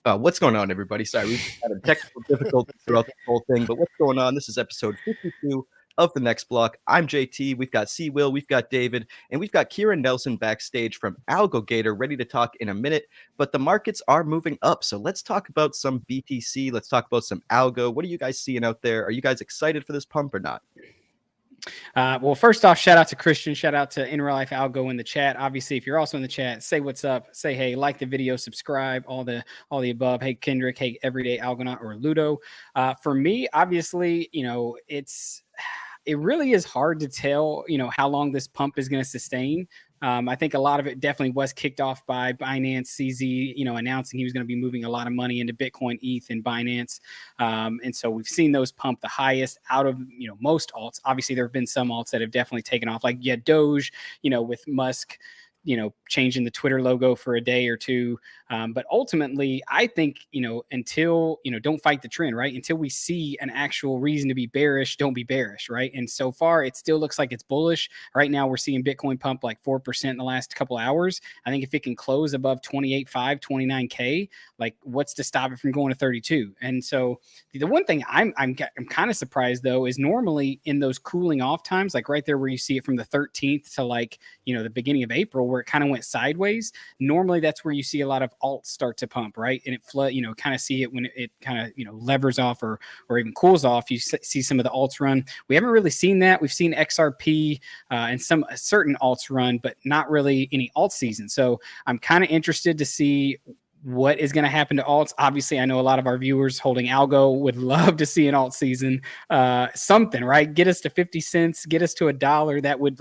What's going on, everybody? Sorry, we've had a technical difficulty throughout the whole thing, but what's going on? This is episode 52 of The Next Block. I'm JT. We've got C. Will, we've got David, and we've got Kieran Nelson backstage from AlgoGator ready to talk in a minute. But the markets are moving up, so let's talk about some BTC. Let's talk about some Algo. What are you guys seeing out there? Are you guys excited for this pump or not? Well, first off, shout out to Christian, shout out to In Real Life Algo in the chat. Obviously, if you're also in the chat, say what's up, say hey, like the video, subscribe, all the above. Hey, Kendrick, hey, Everyday Algonaut or Ludo. For me, obviously, it really is hard to tell, how long this pump is going to sustain. I think a lot of it definitely was kicked off by Binance CZ, announcing he was going to be moving a lot of money into Bitcoin, ETH, and Binance. And so we've seen those pump the highest out of, most alts. Obviously, there have been some alts that have definitely taken off, like Doge, with Musk, changing the Twitter logo for a day or two. But ultimately, I think, until, don't fight the trend, right? Until we see an actual reason to be bearish, don't be bearish, right? And so far, it still looks like it's bullish. Right now, we're seeing Bitcoin pump like 4% in the last couple of hours. I think if it can close above 28.5, 29K, like what's to stop it from going to 32? And so the one thing I'm kind of surprised, though, is normally in those cooling off times, like right there where you see it from the 13th to like, the beginning of April, where it kind of went sideways. Normally, that's where you see a lot of alts start to pump, right? And it flood, kind of see it when it kind of, levers off or even cools off. You see some of the alts run. We haven't really seen that. We've seen XRP and some certain alts run, but not really any alt season. So I'm kind of interested to see what is going to happen to alts. Obviously, I know a lot of our viewers holding algo would love to see an alt season, something, right? Get us to 50 cents, get us to $1. That would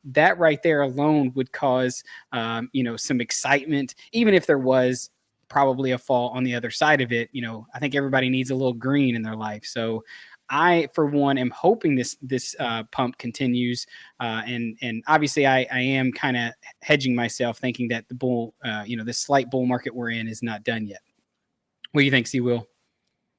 that right there alone would cause, some excitement, even if there was probably a fall on the other side of it. I think everybody needs a little green in their life. So I, for one, am hoping this pump continues, and obviously I am kind of hedging myself, thinking that the bull, this slight bull market we're in is not done yet. What do you think, C. Will?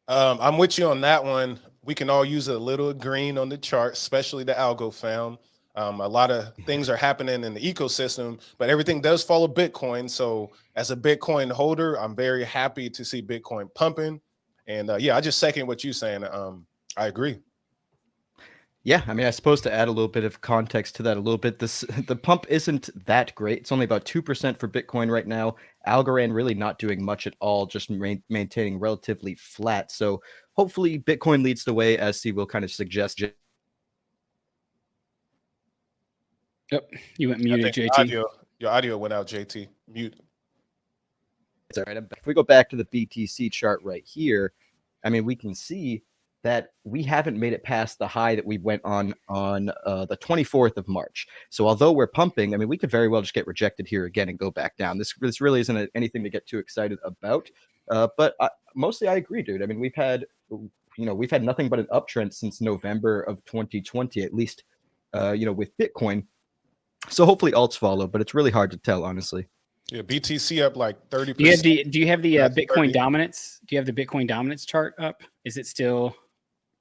I'm with you on that one. We can all use a little green on the chart, especially the algo fam. A lot of things are happening in the ecosystem, but everything does follow Bitcoin. So as a Bitcoin holder, I'm very happy to see Bitcoin pumping. And yeah, I just second what you're saying. I agree. Yeah, I mean, I suppose to add a little bit of context to that a little bit, the pump isn't that great. It's only about 2% for Bitcoin right now. Algorand really not doing much at all, just maintaining relatively flat. So hopefully Bitcoin leads the way, as C will kind of suggest. Yep, you went muted, JT. Your audio went out, JT. Mute. It's all right. If we go back to the BTC chart right here, I mean, we can see that we haven't made it past the high that we went on the 24th of March. So although we're pumping, I mean, we could very well just get rejected here again and go back down. This really isn't anything to get too excited about. But mostly I agree, dude. I mean, we've had nothing but an uptrend since November of 2020, at least, with Bitcoin. So hopefully alts follow, but it's really hard to tell, honestly. Yeah, BTC up like 30%. Do you have the Bitcoin dominance? Do you have the Bitcoin dominance chart up? Is it still?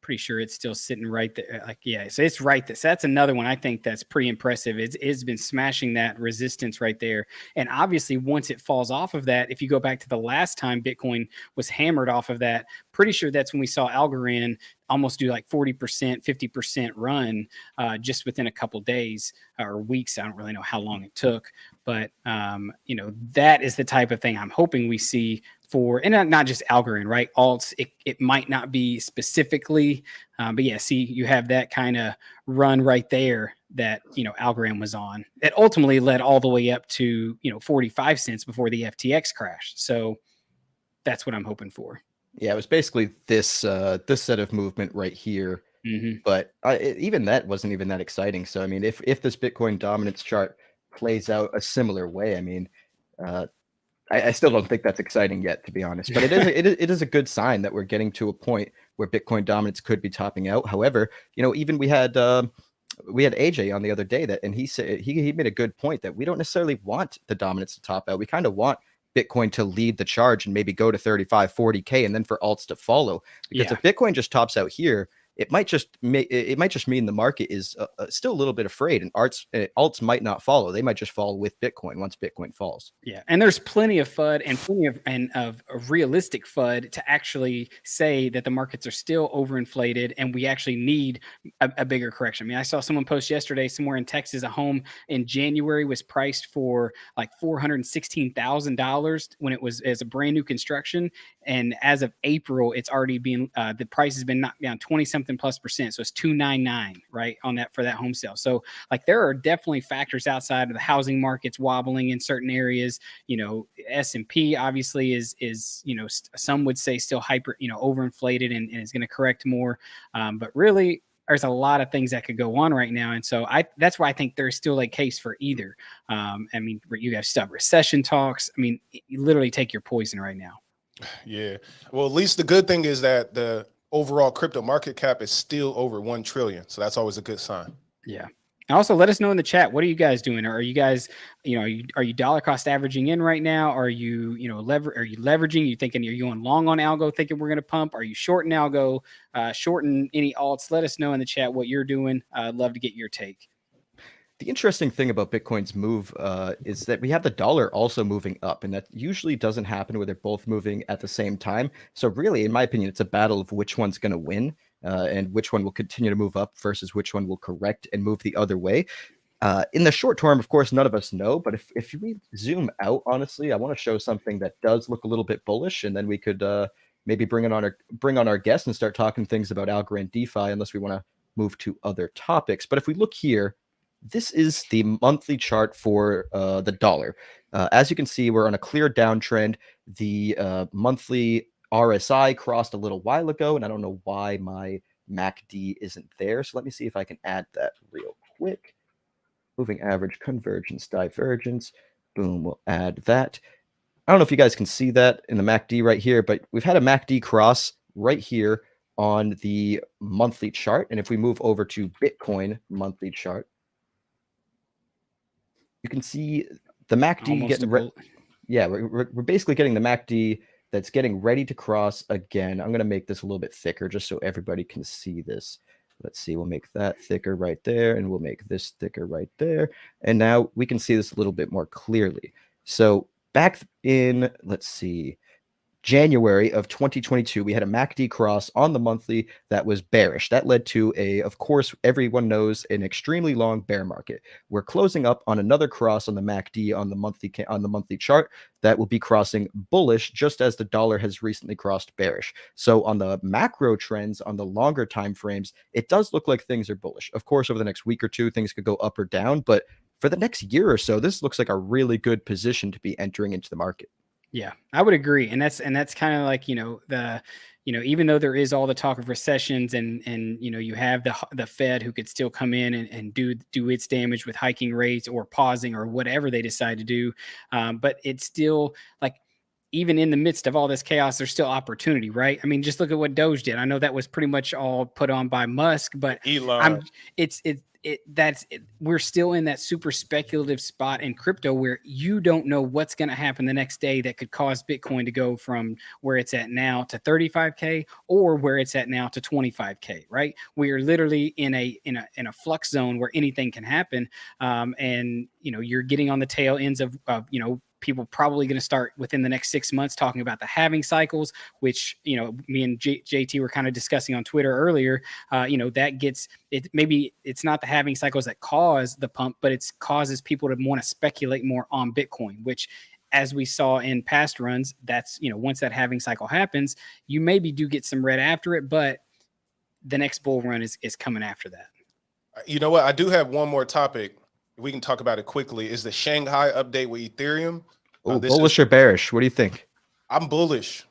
Pretty sure it's still sitting right there. So it's right there. So that's another one I think that's pretty impressive. It's been smashing that resistance right there. And obviously, once it falls off of that, if you go back to the last time Bitcoin was hammered off of that, pretty sure that's when we saw Algorand almost do like 40%, 50% run just within a couple days or weeks. I don't really know how long it took, but that is the type of thing I'm hoping we see for, and not just Algorand, right? Alts, it might not be specifically, but yeah, see, you have that kind of run right there that, Algorand was on. It ultimately led all the way up to, 45 cents before the FTX crash. So that's what I'm hoping for. Yeah, it was basically this set of movement right here. Mm-hmm. But even that wasn't even that exciting. So, I mean, if this Bitcoin dominance chart plays out a similar way, I mean, I still don't think that's exciting yet, to be honest. But it is a good sign that we're getting to a point where Bitcoin dominance could be topping out. However, even we had AJ on the other day and he said he made a good point that we don't necessarily want the dominance to top out. We kind of want Bitcoin to lead the charge and maybe go to 35, 40K and then for alts to follow. Because if Bitcoin just tops out here, it might just mean the market is still a little bit afraid, and alts might not follow. They might just fall with Bitcoin once Bitcoin falls. Yeah, and there's plenty of FUD and plenty of realistic FUD to actually say that the markets are still overinflated and we actually need a bigger correction. I mean, I saw someone post yesterday somewhere in Texas, a home in January was priced for like $416,000 when it was as a brand new construction, and as of April, it's already been the price has been knocked down 20-something+%. So it's 299 right on that for that home sale. So like there are definitely factors outside of the housing markets wobbling in certain areas. You know, S&P obviously is you know, some would say still hyper, you know, overinflated and is going to correct more. But really, there's a lot of things that could go on right now, and so that's why I think there's still a case for either. I mean, you guys still have recession talks. I mean, you literally take your poison right now. Yeah. Well, at least the good thing is that the overall crypto market cap is still over 1 trillion. So that's always a good sign. Yeah. Also, let us know in the chat. What are you guys doing? Are you guys, you know, are you dollar cost averaging in right now? Are you, you know, are you leveraging? Are you thinking you're going long on algo, thinking we're going to pump? Are you shorting algo, shorting any alts? Let us know in the chat what you're doing. I'd love to get your take. The interesting thing about Bitcoin's move is that we have the dollar also moving up, and that usually doesn't happen where they're both moving at the same time. So really, in my opinion, it's a battle of which one's going to win and which one will continue to move up versus which one will correct and move the other way. In the short term, of course, none of us know, but if we zoom out, honestly, I want to show something that does look a little bit bullish, and then we could maybe bring on our guests and start talking things about Algorand DeFi, unless we want to move to other topics. But if we look here, this is the monthly chart for the dollar. As you can see, we're on a clear downtrend. The monthly RSI crossed a little while ago, and I don't know why my MACD isn't there. So let me see if I can add that real quick. Moving average, convergence, divergence. Boom, we'll add that. I don't know if you guys can see that in the MACD right here, but we've had a MACD cross right here on the monthly chart. And if we move over to Bitcoin monthly chart, you can see the MACD getting yeah, we're basically getting the MACD that's getting ready to cross again. I'm going to make this a little bit thicker just so everybody can see this. Let's see, we'll make that thicker right there, and we'll make this thicker right there. And now we can see this a little bit more clearly. So back in, let's see, January of 2022, we had a MACD cross on the monthly that was bearish. That led to of course, everyone knows, an extremely long bear market. We're closing up on another cross on the MACD on the monthly chart that will be crossing bullish, just as the dollar has recently crossed bearish. So on the macro trends, on the longer time frames, it does look like things are bullish. Of course, over the next week or two, things could go up or down, but for the next year or so, this looks like a really good position to be entering into the market. Yeah, I would agree. And that's kind of like, you know, even though there is all the talk of recessions and, you know, you have the Fed who could still come in and do its damage with hiking rates or pausing or whatever they decide to do. But it's still like, even in the midst of all this chaos, there's still opportunity, right? I mean, just look at what Doge did. I know that was pretty much all put on by Musk, but Elon. we're still in that super speculative spot in crypto where you don't know what's going to happen the next day that could cause Bitcoin to go from where it's at now to 35K or where it's at now to 25K, right? We are literally in a flux zone where anything can happen. And, you know, you're getting on the tail ends of you know, people probably going to start within the next 6 months talking about the halving cycles, which, you know, me and JT were kind of discussing on Twitter earlier. You know, that gets it. Maybe it's not the halving cycles that cause the pump, but it causes people to want to speculate more on Bitcoin, which, as we saw in past runs, that's, you know, once that halving cycle happens, you maybe do get some red after it, but the next bull run is coming after that. You know what? I do have one more topic. We can talk about it quickly. Is the Shanghai update with Ethereum? Oh, bullish or bearish? What do you think? I'm bullish.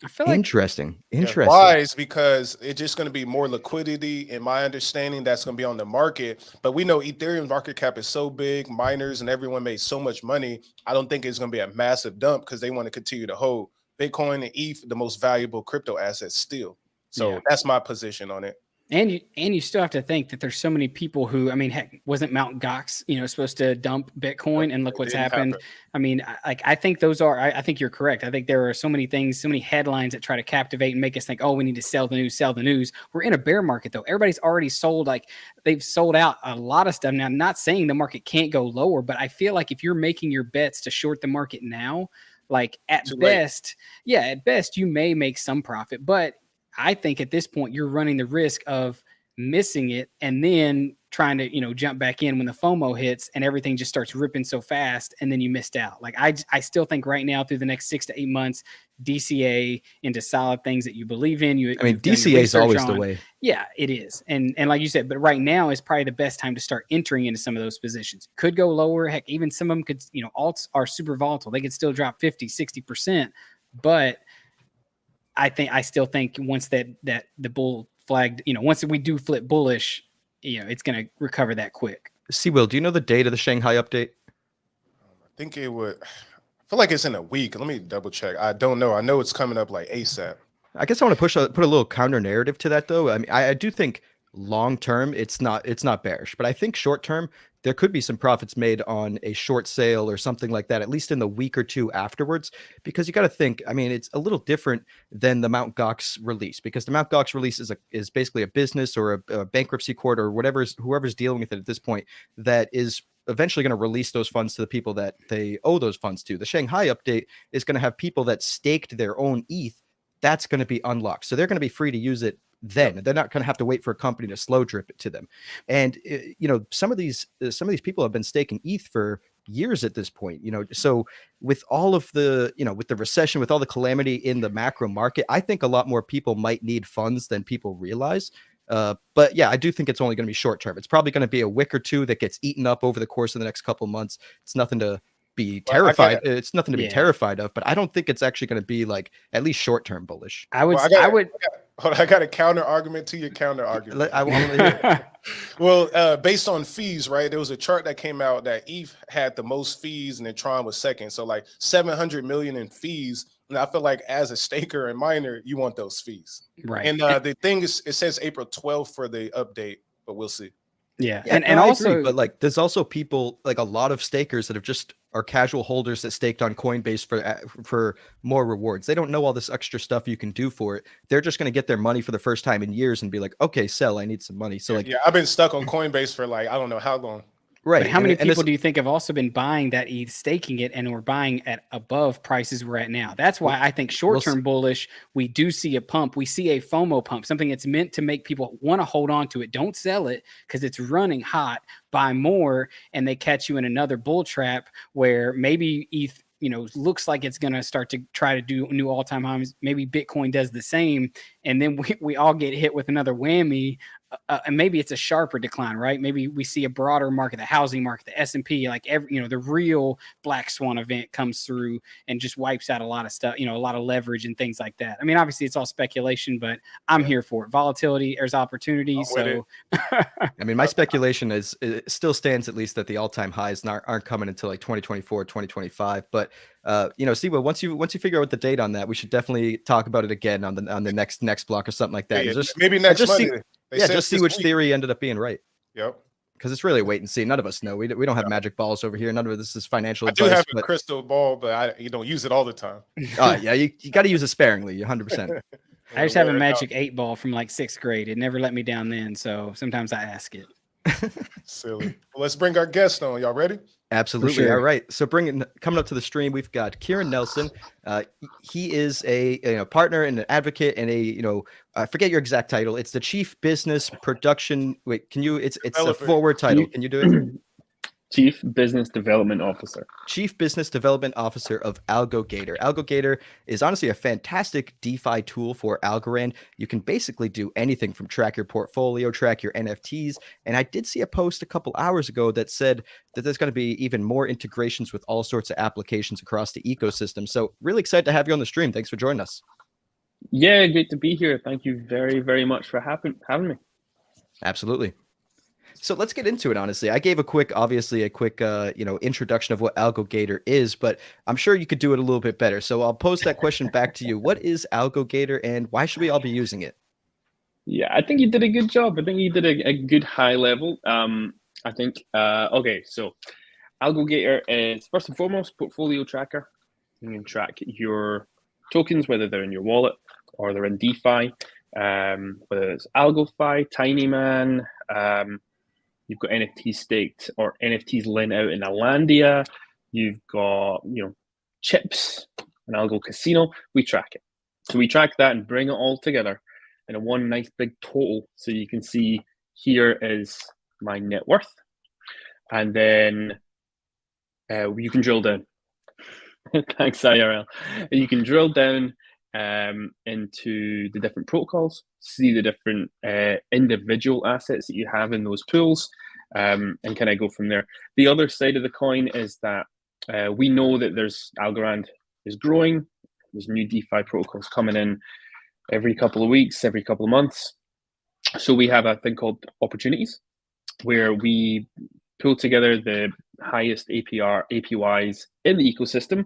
I feel like interesting. Why? Is because it's just going to be more liquidity. In my understanding, that's going to be on the market. But we know Ethereum's market cap is so big, miners and everyone made so much money. I don't think it's going to be a massive dump because they want to continue to hold Bitcoin and ETH, the most valuable crypto assets still. So that's my position on it. And you still have to think that there's so many people who, I mean, heck, wasn't Mount Gox, supposed to dump Bitcoin, and look what's happened. I mean, I think those are, I think you're correct. I think there are so many things, so many headlines that try to captivate and make us think, oh, we need to sell the news. We're in a bear market though. Everybody's already sold, like they've sold out a lot of stuff. Now, I'm not saying the market can't go lower, but I feel like if you're making your bets to short the market now, like at best, you may make some profit, but I think at this point you're running the risk of missing it and then trying to, jump back in when the FOMO hits and everything just starts ripping so fast and then you missed out. Like I still think right now through the next 6 to 8 months, DCA into solid things that you believe in. DCA is always the way. Yeah, it is. And like you said, but right now is probably the best time to start entering into some of those positions. Could go lower. Heck, even some of them could, alts are super volatile. They could still drop 50, 60%, but I still think once that the bull flagged, once we do flip bullish, it's going to recover that quick. Will, do you know the date of the Shanghai update? I think it would. I feel like it's in a week. Let me double check. I don't know. I know it's coming up like ASAP. I guess I want to put a little counter narrative to that though. I mean, I do think long term it's not bearish, but I think short term there could be some profits made on a short sale or something like that, at least in the week or two afterwards, because you got to think, I mean, it's a little different than the Mt. Gox release, because the Mt. Gox release is basically a business or a bankruptcy court or whoever's dealing with it at this point that is eventually going to release those funds to the people that they owe those funds to. The Shanghai update is going to have people that staked their own ETH. That's going to be unlocked. So they're going to be free to use it then. They're not going to have to wait for a company to slow drip it to them. And, some of these people have been staking ETH for years at this point, so with all of the, with the recession, with all the calamity in the macro market, I think a lot more people might need funds than people realize. But yeah, I do think it's only going to be short term. It's probably going to be a wick or two that gets eaten up over the course of the next couple of months. It's nothing to be terrified. It's nothing to be terrified of, but I don't think it's actually going to be like at least short term bullish. I got a counter argument to your counter argument. I want to hear it. Well, based on fees, right? There was a chart that came out that ETH had the most fees and then Tron was second. So like 700 million in fees. And I feel like as a staker and miner, you want those fees. Right. And the thing is, it says April 12th for the update, but we'll see. Yeah. And also agree, but like there's also people, like a lot of stakers that have just are casual holders that staked on Coinbase for more rewards. They don't know all this extra stuff you can do for it. They're just going to get their money for the first time in years and be like, okay, sell, I need some money. So I've been stuck on Coinbase for like, I don't know how long. Right. But how many people do you think have also been buying that ETH, staking it, and we're buying at above prices we're at now? That's why I think short-term bullish, we do see a pump. We see a FOMO pump, something that's meant to make people want to hold on to it. Don't sell it because it's running hot. Buy more, and they catch you in another bull trap where maybe ETH, looks like it's going to start to try to do new all-time highs. Maybe Bitcoin does the same, and then we all get hit with another whammy. And maybe it's a sharper decline, right? Maybe we see a broader market, the housing market, the S&P, like the real black swan event comes through and just wipes out a lot of stuff, a lot of leverage and things like that. I mean, obviously it's all speculation, but I'm here for it. Volatility, there's opportunity. So, I mean, my speculation is it still stands at least that the all-time highs aren't coming until like 2024, 2025. But Siwa, once you figure out the date on that, we should definitely talk about it again on the next block or something like that. Maybe next Monday. Just see which theory ended up being right. Yep. Because it's really wait and see. None of us know. We don't have magic balls over here. None of this is financial advice. I do have a crystal ball, but you don't use it all the time. Yeah, you got to use it sparingly, 100%. I just have a magic 8-ball from like 6th grade. It never let me down then, so sometimes I ask it. Silly. Well, let's bring our guest on. Y'all ready? Absolutely. Sure. All right. So coming up to the stream, we've got Kieran Nelson. He is a partner and an advocate and I forget your exact title. It's the Chief Business Production. Wait, can you? It's a forward title. Can you do it? Chief Business Development Officer. Chief Business Development Officer of AlgoGator. AlgoGator is honestly a fantastic DeFi tool for Algorand. You can basically do anything from track your portfolio, track your NFTs. And I did see a post a couple hours ago that said that there's going to be even more integrations with all sorts of applications across the ecosystem. So really excited to have you on the stream. Thanks for joining us. Yeah, great to be here. Thank you very, very much for having me. Absolutely. So let's get into it. Honestly, I gave a quick introduction of what AlgoGator is, but I'm sure you could do it a little bit better. So I'll pose that question back to you. What is AlgoGator and why should we all be using it? Yeah, I think you did a good job. I think you did a good high level. I think, okay, so AlgoGator is first and foremost portfolio tracker. You can track your tokens, whether they're in your wallet or they're in DeFi, whether it's AlgoFi, TinyMan, you've got NFTs staked or NFTs lent out in Alandia. You've got, chips and Algo Casino. We track it. So we track that and bring it all together in a one nice big total. So you can see here is my net worth. And then you can drill down. Thanks, IRL. You can drill down into the different protocols, see the different individual assets that you have in those pools, and kind of go from there. The other side of the coin is that we know that there's Algorand is growing. There's new DeFi protocols coming in every couple of weeks, every couple of months. So we have a thing called opportunities, where we pull together the highest APYs in the ecosystem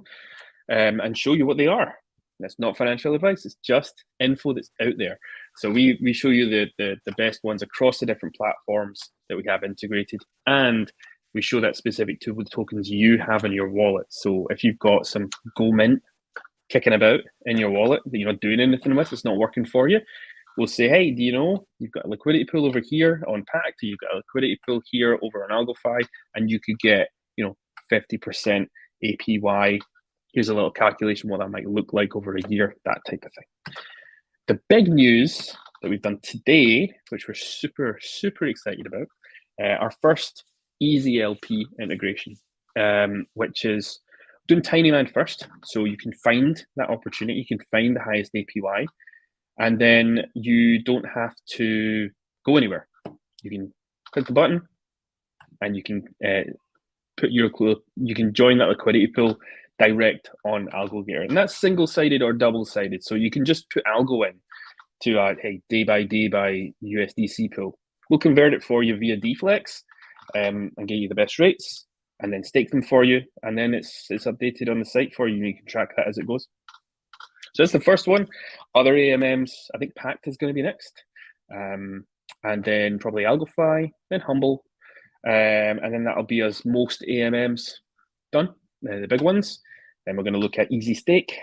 and show you what they are. That's not financial advice. It's just info that's out there. So we show you the best ones across the different platforms that we have integrated, and we show that specific to the tokens you have in your wallet. So if you've got some Go Mint kicking about in your wallet that you're not doing anything with, it's not working for you, we'll say, hey, do you know you've got a liquidity pool over here on Pact, you've got a liquidity pool here over on AlgoFi, and you could get 50% APY. Here's a little calculation what that might look like over a year, that type of thing. The big news that we've done today, which we're super, super excited about, our first easy LP integration, which is doing TinyMan first. So you can find that opportunity, you can find the highest APY, and then you don't have to go anywhere. You can click the button and you can you can join that liquidity pool direct on AlgoGator. And that's single-sided or double-sided. So you can just put algo in to hey, day by USDC pool. We'll convert it for you via Deflex and get you the best rates, and then stake them for you, and then it's updated on the site for you, and you can track that as it goes. So that's the first one. Other AMMs, I think Pact is going to be next, and then probably AlgoFi, then Humble, and then that'll be as most AMMs done, the big ones. Then we're going to look at Easy Stake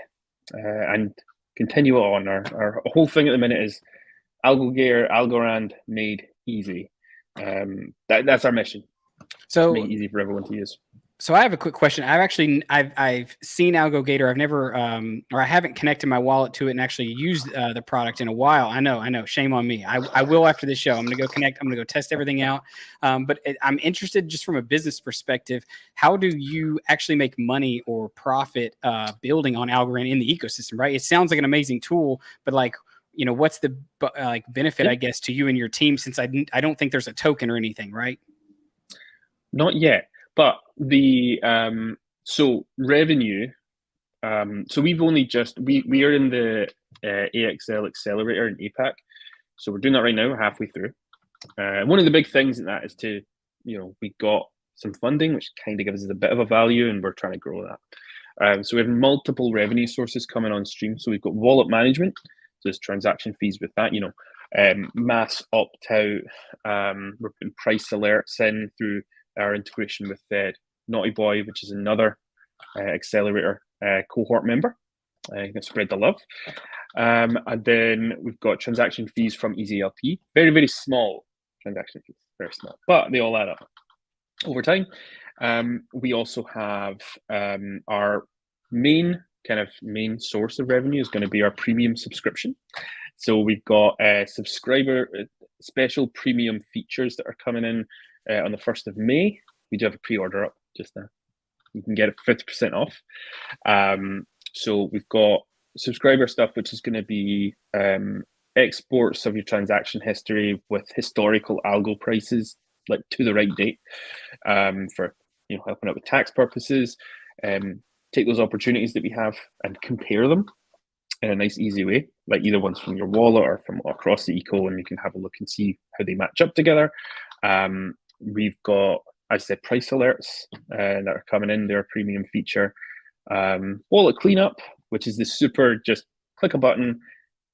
and continue on. Our whole thing at the minute is AlgoGator, Algorand made easy. That's our mission. So make it easy for everyone to use. So I have a quick question. I've seen AlgoGator. I've never or I haven't connected my wallet to it and actually used the product in a while. I know. Shame on me. I will after this show. I'm going to go connect. I'm going to go test everything out. But I'm interested just from a business perspective. How do you actually make money or profit building on Algorand in the ecosystem? Right. It sounds like an amazing tool, but what's the benefit, I guess, to you and your team? Since I don't think there's a token or anything, right? Not yet. But the so revenue, so we've only just we are in the AXL accelerator in APAC, so we're doing that right now. We're halfway through. One of the big things in that is to we got some funding, which kind of gives us a bit of a value, and we're trying to grow that. So we have multiple revenue sources coming on stream. So we've got wallet management, so there's transaction fees with that. Mass opt out. We're putting price alerts in through our integration with Naughty Boy, which is another accelerator cohort member. You can spread the love. And then we've got transaction fees from EasyLP. Very, very small transaction fees, very small, but they all add up over time. We also have our main source of revenue is going to be our premium subscription. So we've got subscriber special premium features that are coming in on the 1st of May. We do have a pre-order up just now. You can get it 50% off. So we've got subscriber stuff, which is going to be exports of your transaction history with historical algo prices, like to the right date, for helping out with tax purposes. Take those opportunities that we have and compare them in a nice, easy way, like either one's from your wallet or from across the eco, and you can have a look and see how they match up together. We've got, I said, price alerts that are coming in. They're a premium feature. Wallet cleanup, which is the super, just click a button,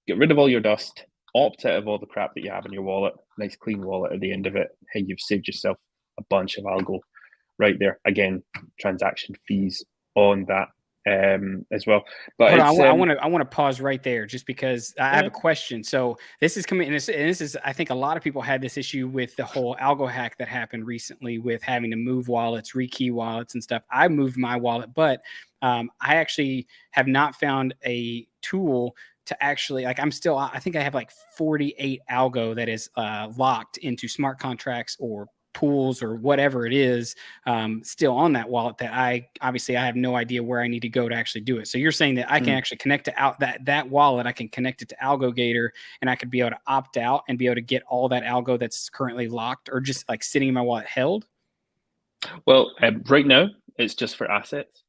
get rid of all your dust, opt out of all the crap that you have in your wallet. Nice clean wallet at the end of it. Hey, you've saved yourself a bunch of algo right there. Again, transaction fees on that as well. But Hold it's, on, I want to pause right there just because I have yeah. a question. So this is coming, and this is, I think a lot of people had this issue with the whole algo hack that happened recently with having to move wallets, rekey wallets and stuff. I moved my wallet, but I actually have not found a tool to actually, like, I think I have like 48 algo that is locked into smart contracts or pools or whatever it is, still on that wallet that I have no idea where I need to go to actually do it. So you're saying that I can actually connect to that wallet, I can connect it to AlgoGator, and I could be able to opt out and be able to get all that algo that's currently locked or just like sitting in my wallet held? Well, right now it's just for assets.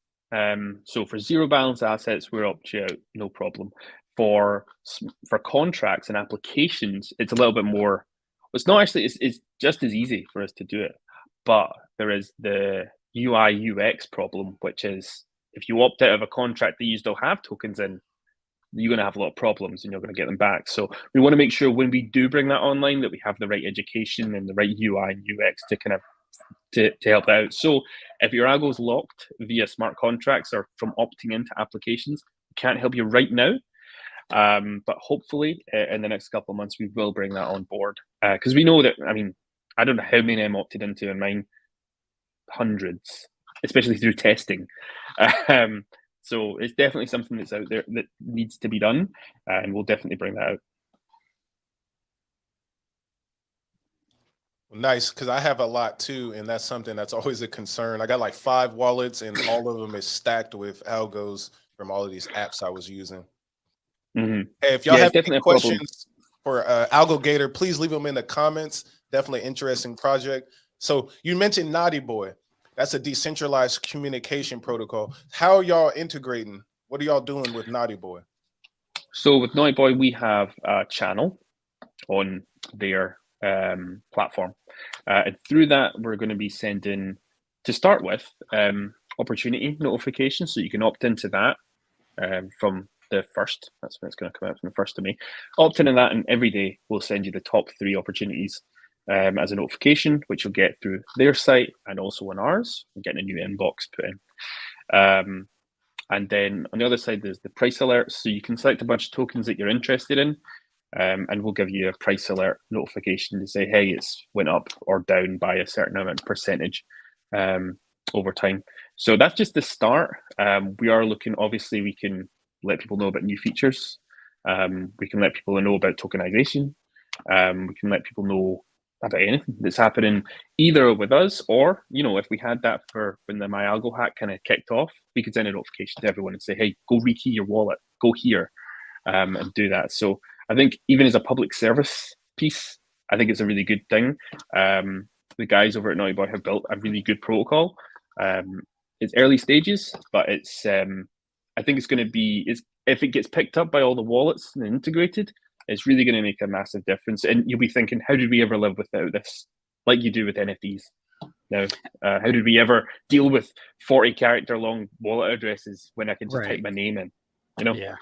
So for zero balance assets, we're opt you out, no problem. For contracts and applications, it's a little bit more. It's not actually. It's just as easy for us to do it, but there is the UI UX problem, which is if you opt out of a contract that you still have tokens in, you're going to have a lot of problems and you're going to get them back. So we want to make sure when we do bring that online that we have the right education and the right UI and UX to kind of to help that out. So if your algo is locked via smart contracts or from opting into applications, we can't help you right now. But hopefully in the next couple of months, we will bring that on board. Because we know that, I mean, I don't know how many I'm opted into in mine, hundreds, especially through testing. So it's definitely something that's out there that needs to be done, and we'll definitely bring that out. Nice, because I have a lot too, and that's something that's always a concern. I got like 5 wallets, and all of them is stacked with algos from all of these apps I was using. Hey, if y'all have any questions for AlgoGator, please leave them in the comments. Definitely interesting project. So you mentioned Naughty Boy. That's a decentralized communication protocol. How are y'all integrating? What are y'all doing with Naughty Boy? So with Naughty Boy, we have a channel on their platform. And through that, we're going to be sending, to start with, opportunity notifications. So you can opt into that from the 1st. That's when it's going to come out, from the 1st of May. Opt into that, and every day we'll send you the top 3 opportunities as a notification, which you'll get through their site and also on ours. We're getting a new inbox put in. And then on the other side, there's the price alerts. So you can select a bunch of tokens that you're interested in, and we'll give you a price alert notification to say, hey, it's went up or down by a certain amount percentage over time. So that's just the start. We are looking, obviously, we can let people know about new features. We can let people know about tokenization. We can let people know about anything that's happening either with us or, you know, if we had that for when the MyAlgo hack kind of kicked off, we could send a notification to everyone and say, hey, go rekey your wallet, go here and do that. So I think even as a public service piece, I think it's a really good thing. The guys over at Naughty Boy have built a really good protocol. It's early stages, but it's I think it's going to be, if it gets picked up by all the wallets and integrated, it's really going to make a massive difference. And you'll be thinking, how did we ever live without this? Like you do with NFTs. Now, how did we ever deal with 40-character long wallet addresses when I can just type my name in? You know? Yeah.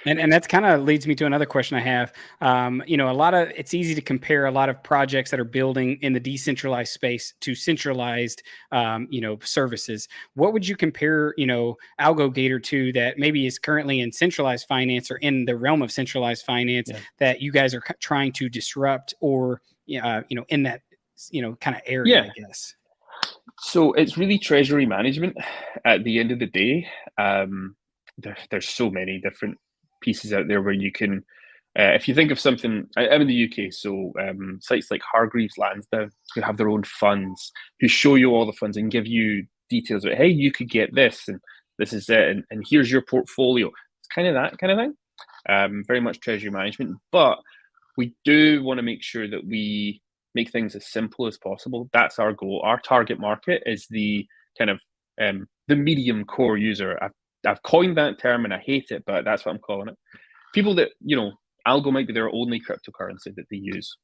And that's kind of leads me to another question I have. You know, it's easy to compare a lot of projects that are building in the decentralized space to centralized, you know, services. What would you compare, you know, AlgoGator to that maybe is currently in centralized finance or in the realm of centralized finance that you guys are trying to disrupt or, you know, in that, you know, kind of area, I guess? So it's really treasury management at the end of the day. There's so many different pieces out there where you can, if you think of something, I'm in the UK, so sites like Hargreaves Lansdown, who have their own funds, who show you all the funds and give you details about, hey, you could get this, and this is it, and here's your portfolio. It's kind of that kind of thing, very much treasury management, but we do want to make sure that we make things as simple as possible. That's our goal. Our target market is the kind of the medium core user. I've coined that term and I hate it, but that's what I'm calling it. People that, you know, algo might be their only cryptocurrency that they use.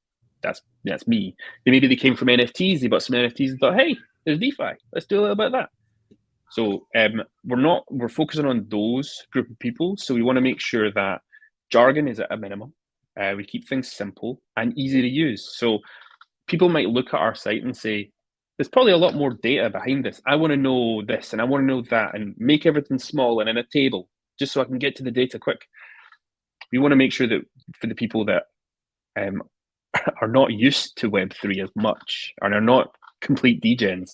That's me. Maybe they came from NFTs, they bought some NFTs and thought, hey, there's DeFi. Let's do a little bit of that. So we're focusing on those group of people. So we want to make sure that jargon is at a minimum. We keep things simple and easy to use. So people might look at our site and say, there's probably a lot more data behind this. I want to know this and I want to know that, and make everything small and in a table just so I can get to the data quick. We want to make sure that for the people that are not used to Web3 as much and are not complete degens,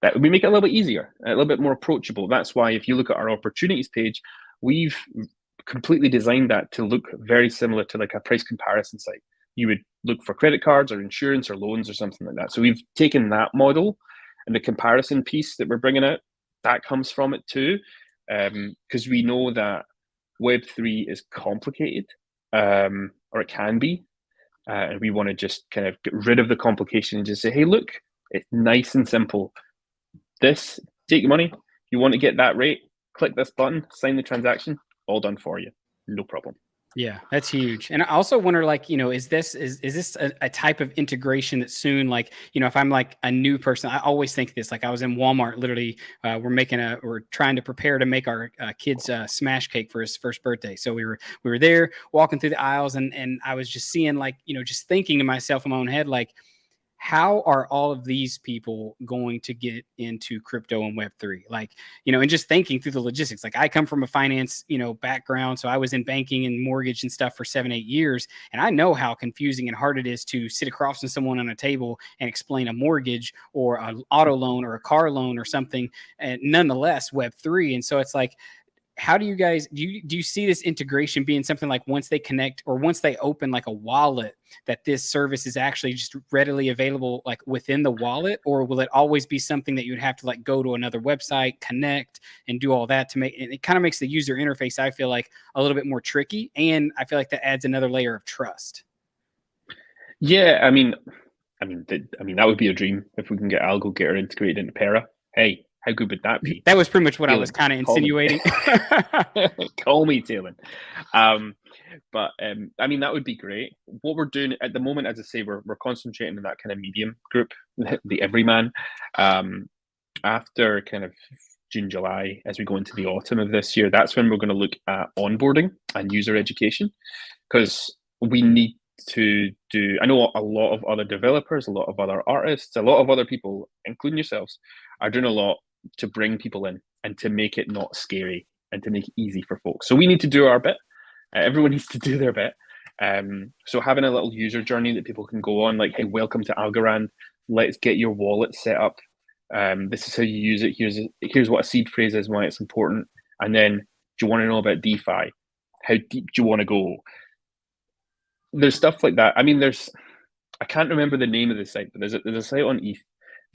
that we make it a little bit easier, a little bit more approachable. That's why if you look at our opportunities page, we've completely designed that to look very similar to like a price comparison site. You would look for credit cards or insurance or loans or something like that. So we've taken that model, and the comparison piece that we're bringing out, that comes from it too, because we know that Web3 is complicated, or it can be, and we want to just kind of get rid of the complication and just say, hey, look, it's nice and simple. This, take your money. You want to get that rate, click this button, sign the transaction, all done for you. No problem. Yeah, that's huge. And I also wonder, like, is this a type of integration that soon, like, if I'm like a new person, I always think this, like I was in Walmart, literally, we're trying to prepare to make our kid's smash cake for his first birthday. So we were there walking through the aisles, and I was just seeing, like, just thinking to myself in my own head, like, how are all of these people going to get into crypto and Web3? Like, and just thinking through the logistics. Like, I come from a finance, background. So I was in banking and mortgage and stuff for 7-8 years. And I know how confusing and hard it is to sit across from someone on a table and explain a mortgage or an auto loan or a car loan or something, and nonetheless Web3. And so it's like, how do you guys, do you see this integration being something like once they connect or once they open like a wallet, that this service is actually just readily available like within the wallet? Or will it always be something that you'd have to like go to another website, connect, and do all that to make it? It kind of makes the user interface, I feel like, a little bit more tricky. And I feel like that adds another layer of trust. Yeah, I mean, that would be a dream if we can get AlgoGator integrated into Pera. Hey, how good would that be? That was pretty much what Talon, I was kind of insinuating. Call me Talon. But that would be great. What we're doing at the moment, as I say, we're concentrating on that kind of medium group, the everyman. After kind of June, July, as we go into the autumn of this year, that's when we're going to look at onboarding and user education, because we need to do, I know a lot of other developers, a lot of other artists, a lot of other people, including yourselves, are doing a lot to bring people in and to make it not scary and to make it easy for folks. So we need to do our bit. Everyone needs to do their bit. So having a little user journey that people can go on, like, hey, welcome to Algorand. Let's get your wallet set up. This is how you use it. Here's what a seed phrase is, why it's important. And then, do you want to know about DeFi? How deep do you want to go? There's stuff like that. I mean, I can't remember the name of the site, but there's a site on ETH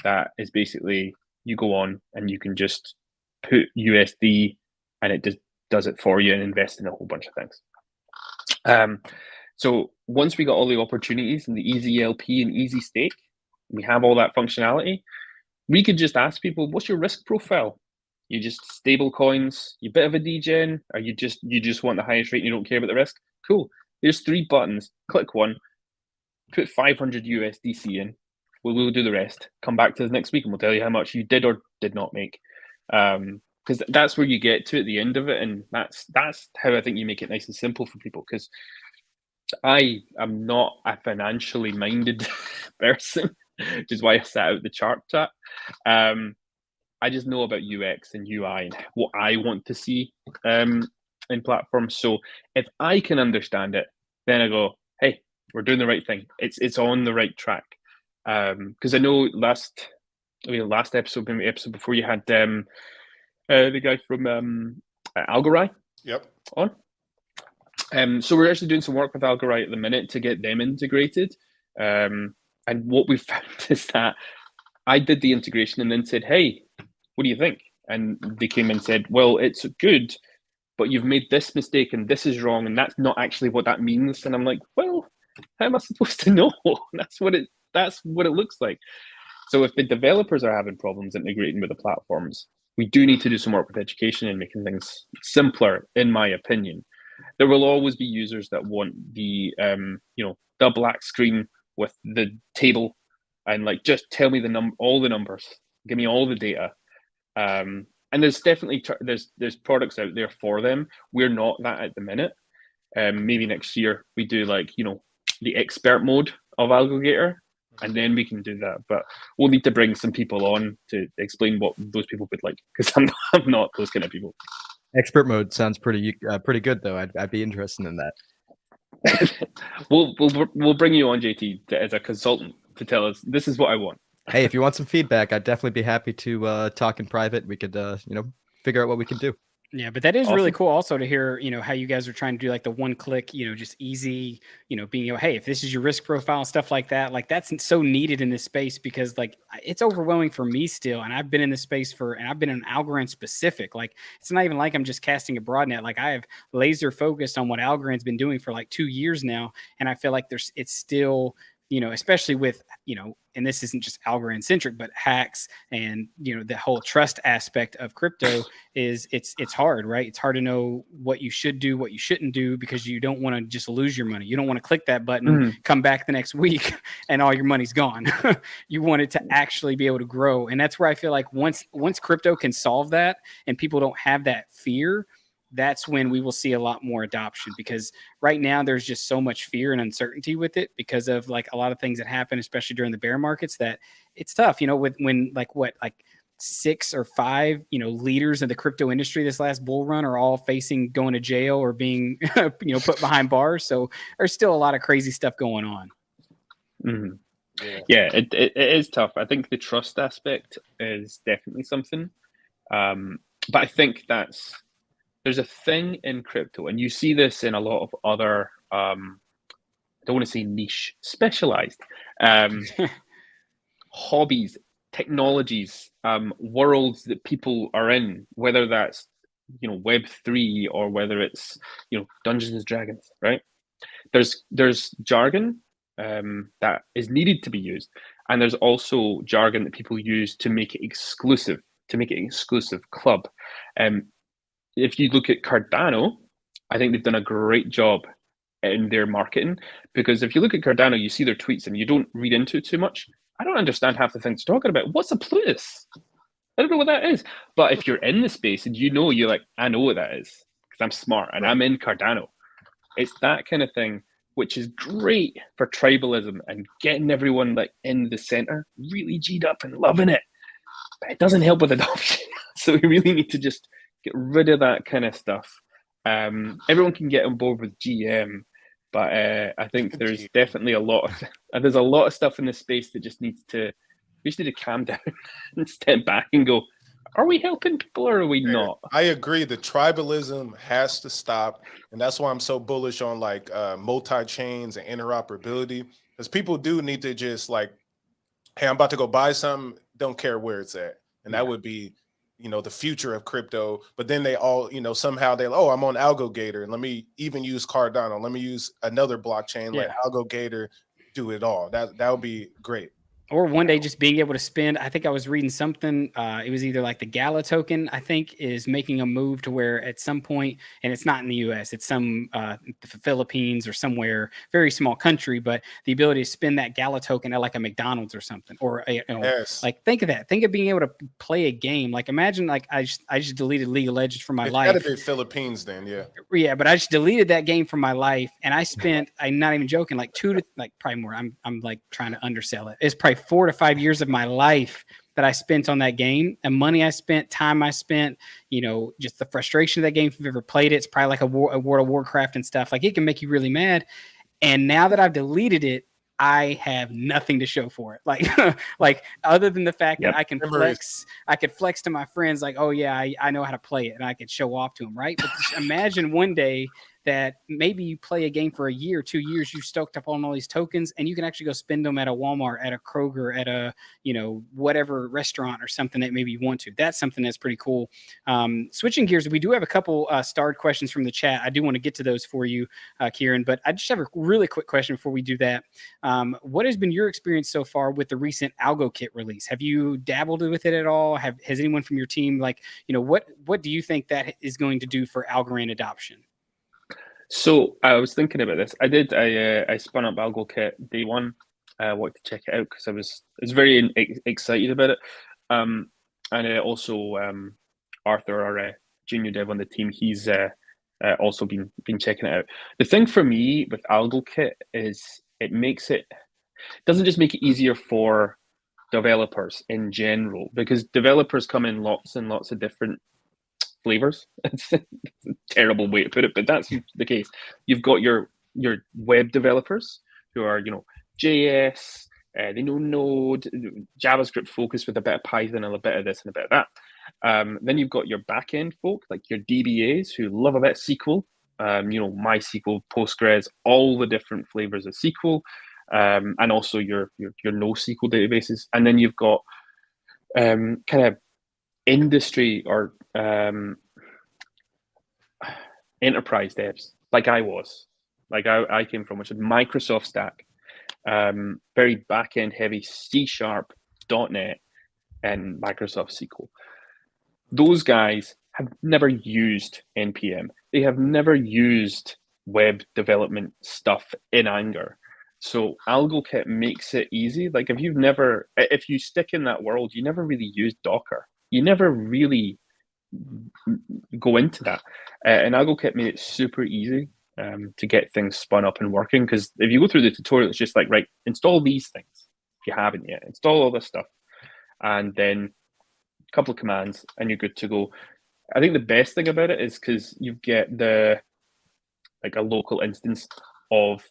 that is basically, you go on and you can just put USD and it just does it for you and invest in a whole bunch of things. So once we got all the opportunities and the easy LP and easy stake, we have all that functionality, we could just ask people, what's your risk profile? You just stable coins, you bit of a degen, or you just want the highest rate and you don't care about the risk? Cool. There's 3 buttons. Click one, put 500 USDC in. We'll do the rest. Come back to us next week and we'll tell you how much you did or did not make. Because that's where you get to at the end of it, and that's how I think you make it nice and simple for people. Because I am not a financially minded person, which is why I sat out the chart chat. I just know about UX and UI and what I want to see in platforms. So if I can understand it, then I go, hey, we're doing the right thing. It's on the right track. Because I know last episode, maybe episode before, you had the guy from Algorand. Yep. On. So we're actually doing some work with Algorand at the minute to get them integrated. And what we found is that I did the integration and then said, hey, what do you think? And they came and said, well, it's good, but you've made this mistake and this is wrong, and that's not actually what that means. And I'm like, well, how am I supposed to know? That's what it looks like. So if the developers are having problems integrating with the platforms, we do need to do some work with education and making things simpler, in my opinion. There will always be users that want the the black screen with the table and like, just tell me all the numbers, give me all the data. And there's definitely there's products out there for them. We're not that at the minute. maybe next year we do like, the expert mode of AlgoGator, and then we can do that. But we'll need to bring some people on to explain what those people would like, because I'm not those kind of people. Expert mode sounds pretty good though. I'd be interested in that. We'll bring you on, JT, as a consultant to tell us this is what I want. Hey, if you want some feedback, I'd definitely be happy to talk in private. We could figure out what we can do. Yeah, but that is really Awesome. cool also to hear, how you guys are trying to do like the one click, just easy, being, hey, if this is your risk profile and stuff like that's so needed in this space, because like it's overwhelming for me still. And I've been in this space and I've been in Algorand specific. Like it's not even like I'm just casting a broad net. Like I have laser focused on what Algorand's been doing for like 2 years now. And I feel like it's still, especially with, and this isn't just Algorand centric, but hacks and, the whole trust aspect of crypto is it's hard, right? It's hard to know what you should do, what you shouldn't do, because you don't want to just lose your money. You don't want to click that button, come back the next week and all your money's gone. You want it to actually be able to grow. And that's where I feel like once crypto can solve that and people don't have that fear, that's when we will see a lot more adoption, because right now there's just so much fear and uncertainty with it because of like a lot of things that happen, especially during the bear markets, that it's tough, when like 6 or 5, leaders of the crypto industry this last bull run are all facing going to jail or being, put behind bars. So there's still a lot of crazy stuff going on. Mm-hmm. Yeah, it is tough. I think the trust aspect is definitely something. But I think there's a thing in crypto, and you see this in a lot of other, I don't want to say niche, specialized hobbies, technologies, worlds that people are in, whether that's, Web3 or whether it's, Dungeons and Dragons, right? There's jargon that is needed to be used. And there's also jargon that people use to make it exclusive, club. If you look at Cardano, I think they've done a great job in their marketing, because if you look at Cardano, you see their tweets and you don't read into it too much. I don't understand half the things they're talking about. What's a Plutus? I don't know what that is. But if you're in the space and you're like, I know what that is because I'm smart and I'm in Cardano. It's that kind of thing, which is great for tribalism and getting everyone like in the center, really G'd up and loving it. But it doesn't help with adoption. So we really need to just get rid of that kind of stuff. Everyone can get on board with GM, but I think there's definitely a lot of stuff in this space that just we just need to calm down and step back and go, are we helping people or are we not? I agree. The tribalism has to stop. And that's why I'm so bullish on like multi-chains and interoperability, because people do need to just like, hey, I'm about to go buy something, don't care where it's at. And that would be, the future of crypto. But then they all, somehow I'm on AlgoGator and let me even use Cardano. Let me use another blockchain, let AlgoGator do it all. That would be great. Or one day just being able to spend, I think I was reading something, it was either like the Gala token, I think, is making a move to where at some point, and it's not in the US, it's some the Philippines or somewhere, very small country, but the ability to spend that Gala token at like a McDonald's or something, or like think of that. Think of being able to play a game. Like imagine like I just deleted League of Legends from my life. It's gotta be Philippines then, Yeah, but I just deleted that game from my life, and I spent, I'm not even joking, like probably more. I'm like trying to undersell it. It's probably 4 to 5 years of my life that I spent on that game, and money I spent, time I spent, just the frustration of that game. If you've ever played it, it's probably like a World of Warcraft and stuff. Like it can make you really mad. And now that I've deleted it, I have nothing to show for it. Like other than the fact that I can flex to my friends, like, oh yeah, I know how to play it, and I could show off to them, right? But just imagine one day that maybe you play a game for a year, 2 years, you stoked up on all these tokens, and you can actually go spend them at a Walmart, at a Kroger, at a, whatever restaurant or something that maybe you want to. That's something that's pretty cool. Switching gears, we do have a couple starred questions from the chat. I do want to get to those for you, Kieran, but I just have a really quick question before we do that. What has been your experience so far with the recent Algo Kit release? Have you dabbled with it at all? Has anyone from your team, what do you think that is going to do for Algorand adoption? So I was thinking about this. I spun up Algo Kit day one. I wanted to check it out because I was very excited about it. And also Arthur, our junior dev on the team, he's also been checking it out. The thing for me with AlgoKit is it doesn't just make it easier for developers in general, because developers come in lots and lots of different flavors. It's a terrible way to put it, but that's the case. You've got your web developers who are, JS, they know Node, JavaScript focused with a bit of Python and a bit of this and a bit of that. Then you've got your backend folk, like your DBAs, who love a bit of SQL, MySQL, Postgres, all the different flavors of SQL, and also your NoSQL databases. And then you've got kind of industry or enterprise devs, like I came from, which is Microsoft stack, very back-end heavy, C#, .NET, and Microsoft SQL. Those guys have never used NPM. They have never used web development stuff in anger. So AlgoKit makes it easy. Like if you stick in that world, you never really use Docker. You never really go into that. And AlgoKit made it super easy to get things spun up and working. Because if you go through the tutorial, it's just like, right, install these things if you haven't yet. Install all this stuff. And then a couple of commands and you're good to go. I think the best thing about it is because you get a local instance of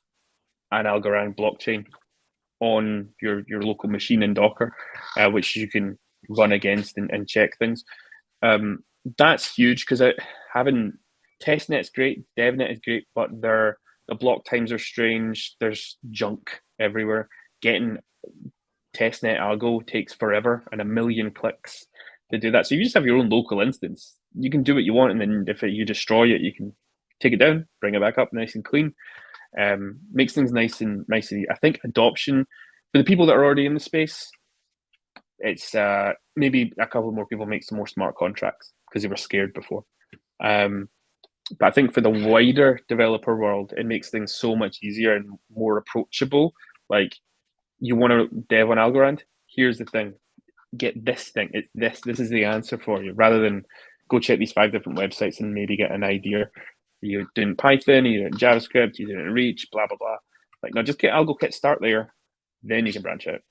an Algorand blockchain on your local machine in Docker, which you can run against and check things. That's huge because having testnet's great, devnet is great, but the block times are strange. There's junk everywhere. Getting testnet algo takes forever and a million clicks to do that. So if you just have your own local instance, you can do what you want, and then if you destroy it, you can take it down, bring it back up nice and clean. Makes things nice and easy. I think adoption for the people that are already in the space, it's maybe a couple more people make some more smart contracts because they were scared before. But I think for the wider developer world, it makes things so much easier and more approachable. Like, you want to dev on Algorand? Here's the thing. Get this thing. It's this. This is the answer for you, rather than go check these 5 different websites and maybe get an idea. You're doing Python, you're doing JavaScript, you're doing Reach, blah, blah, blah. Like, no, just get AlgoKit, start there, then you can branch out.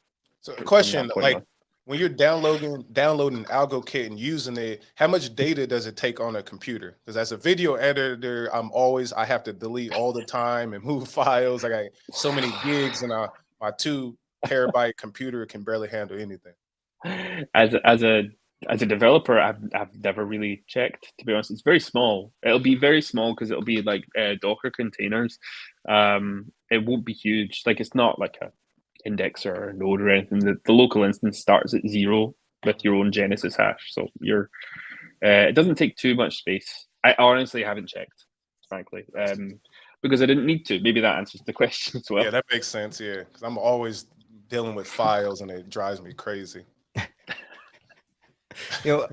So a question, like, when you're downloading AlgoKit and using it, how much data does it take on a computer? Because as a video editor, I have to delete all the time and move files. I got so many gigs, and my 2 terabyte computer can barely handle anything. As a developer, I've never really checked, to be honest. It's very small. It'll be very small because it'll be like Docker containers. It won't be huge. Like, it's not like a index or a node or anything. The local instance starts at 0 with your own Genesis hash. So it doesn't take too much space. I honestly haven't checked, frankly, because I didn't need to. Maybe that answers the question as well. Yeah, that makes sense. Yeah, because I'm always dealing with files and it drives me crazy.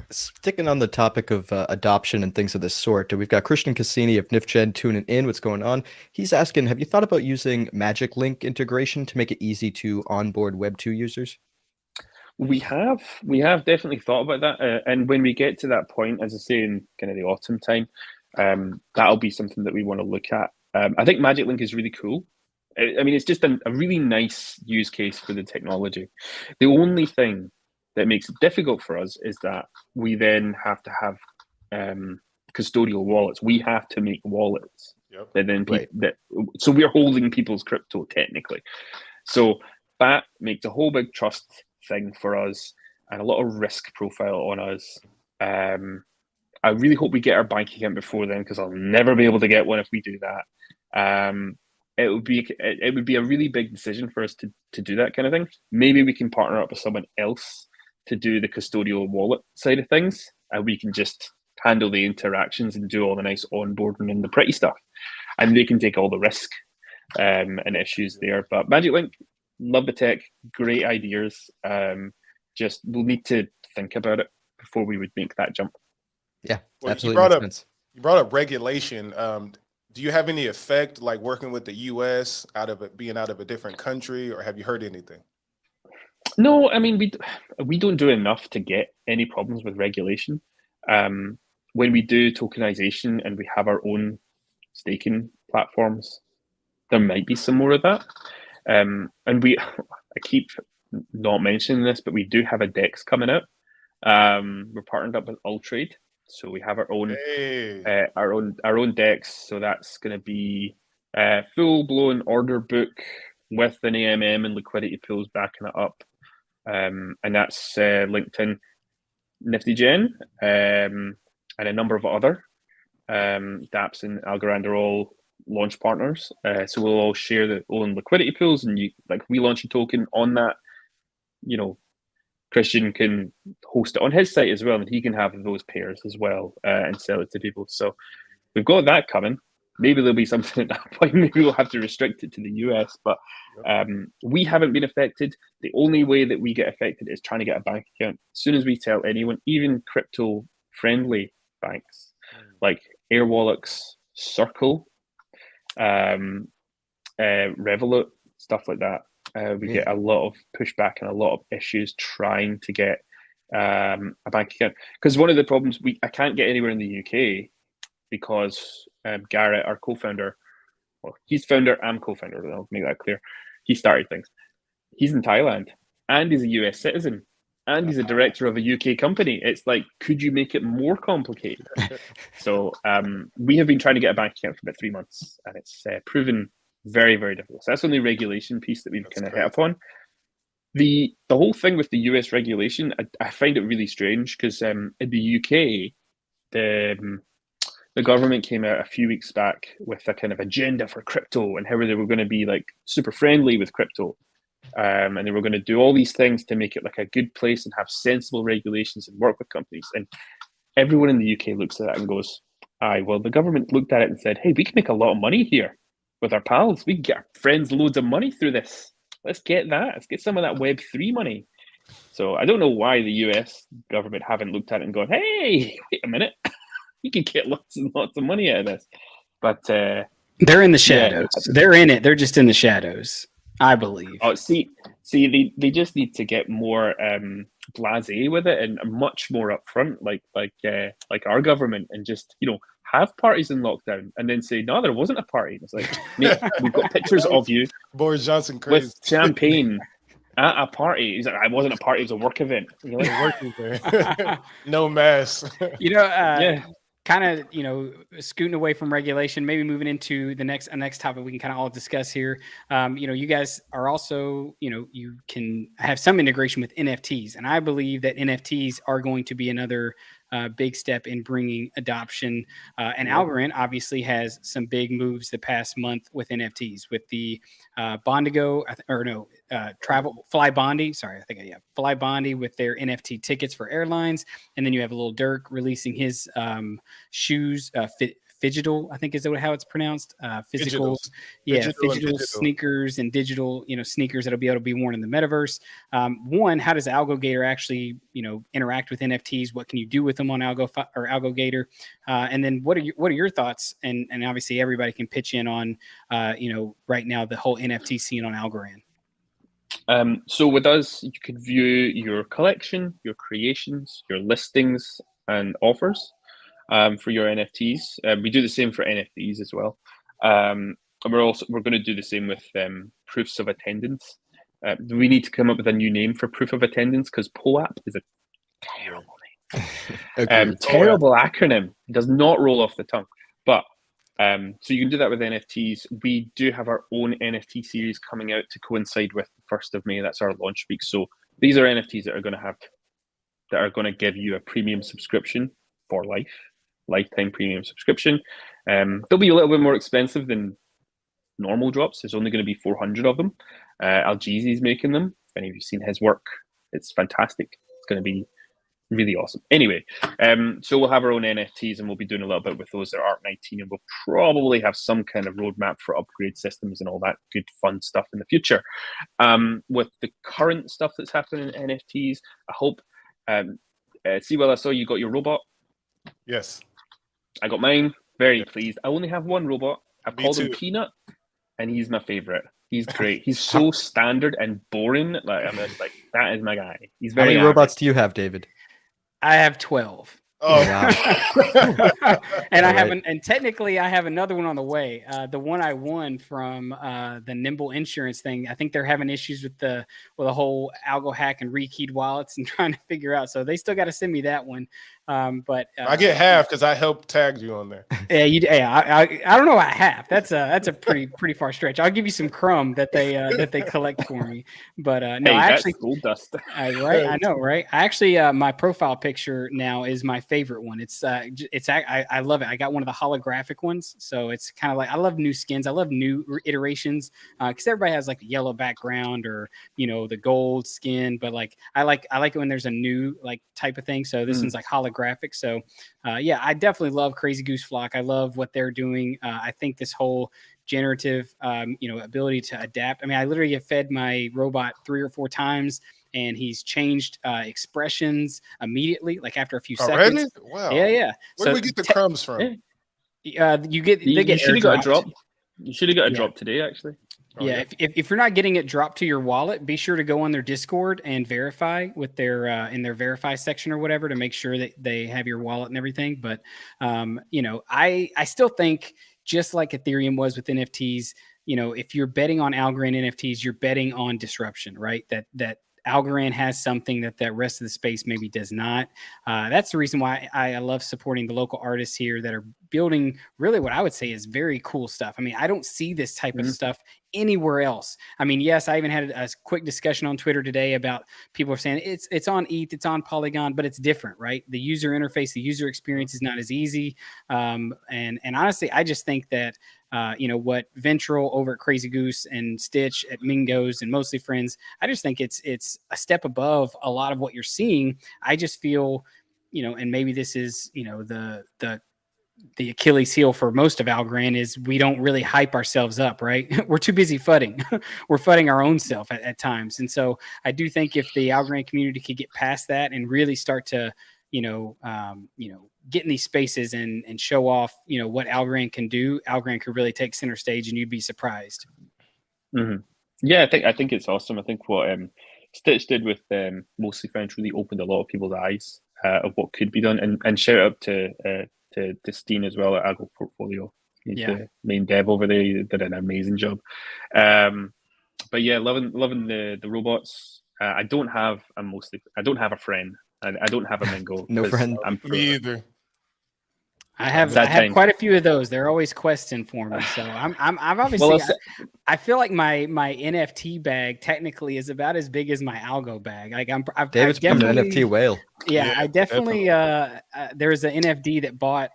Sticking on the topic of adoption and things of this sort, we've got Christian Cassini of NifGen tuning in. What's going on? He's asking, have you thought about using Magic Link integration to make it easy to onboard Web 2 users? We have definitely thought about that. And when we get to that point, as I say, in kind of the autumn time, that'll be something that we want to look at. I think Magic Link is really cool. I mean, it's just a really nice use case for the technology. The only thing that makes it difficult for us is that we then have to have custodial wallets. We have to make wallets. Yep. That then so we're holding people's crypto technically. So that makes a whole big trust thing for us and a lot of risk profile on us. I really hope we get our bank account before then, because I'll never be able to get one if we do that. It would be a really big decision for us to do that kind of thing. Maybe we can partner up with someone else to do the custodial wallet side of things, and we can just handle the interactions and do all the nice onboarding and the pretty stuff, and they can take all the risk and issues there. But Magic Link, love the tech, great ideas. Just we'll need to think about it before we would make that jump. Yeah, well, absolutely. You brought up regulation. Do you have any effect, like working with the U.S. being out of a different country, or have you heard anything? No, I mean, we don't do enough to get any problems with regulation. when we do tokenization and we have our own staking platforms, there might be some more of that. And I keep not mentioning this, but we do have a DEX coming out. We're partnered up with Ultrade, so we have our own DEX. So that's going to be a full-blown order book with an AMM and liquidity pools backing it up, and that's linked in NiftyGen and a number of other dApps and Algorand are all launch partners. So we'll all share their own liquidity pools, and we launch a token on that. Christian can host it on his site as well, and he can have those pairs as well and sell it to people. So we've got that coming. Maybe there'll be something at that point. Maybe we'll have to restrict it to the US, but we haven't been affected. The only way that we get affected is trying to get a bank account. As soon as we tell anyone, even crypto-friendly banks like Airwallex, Circle, Revolut, stuff like that, we get a lot of pushback and a lot of issues trying to get a bank account. Because one of the problems, I can't get anywhere in the UK because Garrett, our co-founder, well, he's founder, I'm co-founder, I'll make that clear. He started things. He's in Thailand, and he's a US citizen, and he's a director of a UK company. It's like, could you make it more complicated? So we have been trying to get a bank account for about 3 months, and it's proven very, very difficult. So that's the only regulation piece that we've kind of hit upon. The whole thing with the US regulation, I find it really strange because in the UK, the government came out a few weeks back with a kind of agenda for crypto and how they were going to be like super friendly with crypto. And they were going to do all these things to make it like a good place and have sensible regulations and work with companies. And everyone in the UK looks at that and goes, aye, well, the government looked at it and said, hey, we can make a lot of money here with our pals. We can get our friends loads of money through this. Let's get that. Let's get some of that Web3 money. So I don't know why the US government haven't looked at it and gone, hey, wait a minute. You can get lots and lots of money out of this. But they're in the shadows. Yeah. They're in it. They're just in the shadows, I believe. Oh, see, they just need to get more blasé with it and much more upfront, like our government, and just have parties in lockdown and then say, no, there wasn't a party. It's like, mate, we've got pictures of you, Boris Johnson, crazy. With champagne at a party. He's like, I wasn't a party; it was a work event. And you're like, working there. No mass. Yeah. Kind of, scooting away from regulation, maybe moving into the next topic we can kind of all discuss here. You guys are also, you can have some integration with NFTs, and I believe that NFTs are going to be another big step in bringing adoption. And Algorand obviously has some big moves the past month with NFTs, with the Bondigo, Fly Bondi. Sorry, Fly Bondi with their NFT tickets for airlines, and then you have Lil Durk releasing his shoes, Phygital, I think is how it's pronounced. Physical sneakers and digital, sneakers that'll be able to be worn in the metaverse. One, how does AlgoGator actually, interact with NFTs? What can you do with them on AlgoGator? And then what are your thoughts? And obviously everybody can pitch in on, right now the whole NFT scene on Algorand. So with us, you could view your collection, your creations, your listings, and offers. For your NFTs. We do the same for NFTs as well. And we're going to do the same with proofs of attendance. We need to come up with a new name for proof of attendance because POAP is a terrible name. Terrible acronym. It does not roll off the tongue. But so you can do that with NFTs. We do have our own NFT series coming out to coincide with the 1st of May. That's our launch week. So these are NFTs that are going to give you a premium subscription for life. Lifetime premium subscription. They'll be a little bit more expensive than normal drops. There's only going to be 400 of them. Algeezy's making them. If any of you've seen his work, it's fantastic. It's going to be really awesome. Anyway, so we'll have our own NFTs and we'll be doing a little bit with those that are ARC19, and we'll probably have some kind of roadmap for upgrade systems and all that good fun stuff in the future. With the current stuff that's happening in NFTs, I hope, I saw you got your robot. Yes. I got mine. Very pleased. I only have one robot. I've called him Peanut, and he's my favorite. He's great. He's so standard and boring. I'm just like, that is my guy. He's very. How many robots do you have, David? I have 12. Oh, And I All have right. and technically I have another one on the way. The one I won from the Nimble Insurance thing. I think they're having issues with the whole algo hack and rekeyed wallets and trying to figure out. So they still got to send me that one. But I get half because I helped tag you on there. yeah, I don't know about half. That's a pretty far stretch. I'll give you some crumb that they collect for me. But no, Hey, I that's actually gold dust. right. I know, right? I actually my profile picture now is my favorite one. I love it. I got one of the holographic ones, so it's kind of like I love new skins. I love new iterations because everybody has like a yellow background or the gold skin, but like I like it when there's a new like type of thing. So this one's like holographic. So yeah, I definitely love Crazy Goose Flock. I love what they're doing. I think this whole generative ability to adapt. I mean, I literally have fed my robot 3 or 4 times and he's changed expressions immediately, like after a few Already? seconds. Wow. Yeah. Where do we get the crumbs from? They get You should have got a airdropped. drop. You should have got a Yeah. drop today, actually. Oh, Yeah, if you're not getting it dropped to your wallet, be sure to go on their Discord and verify with their in their verify section or whatever to make sure that they have your wallet and everything. But I still think just like Ethereum was with NFTs, if you're betting on Algorand NFTs, you're betting on disruption, right? That Algorand has something that rest of the space maybe does not. That's the reason why I love supporting the local artists here that are building really what I would say is very cool stuff. I mean, I don't see this type of stuff anywhere else. I mean, yes, I even had a quick discussion on Twitter today about people are saying it's on ETH, it's on Polygon, but it's different, right? The user interface, the user experience is not as easy. And honestly, I just think that what Ventral over at Crazy Goose and Stitch at Mingo's and Mostly Friends, I just think it's a step above a lot of what you're seeing. I just feel, and maybe this is, the Achilles heel for most of Algorand is we don't really hype ourselves up, right? We're too busy fudding. We're fudding our own self at times. And so I do think if the Algorand community could get past that and really start to, get in these spaces and show off, what Algorand can do, Algorand could really take center stage and you'd be surprised. Mm-hmm. Yeah, I think it's awesome. I think what Stitch did with Mostly Friends really opened a lot of people's eyes of what could be done. And shout out to Steen as well at ALGO Portfolio. He's the main dev over there. He did an amazing job. But yeah, loving the robots. I don't have a friend. I don't have a Mingo. No friend. Me either. I have quite a few of those. They're always questing for me. So I'm obviously I feel like my NFT bag technically is about as big as my algo bag. Like David's become an NFT whale. Yeah, I definitely there was an NFD that bought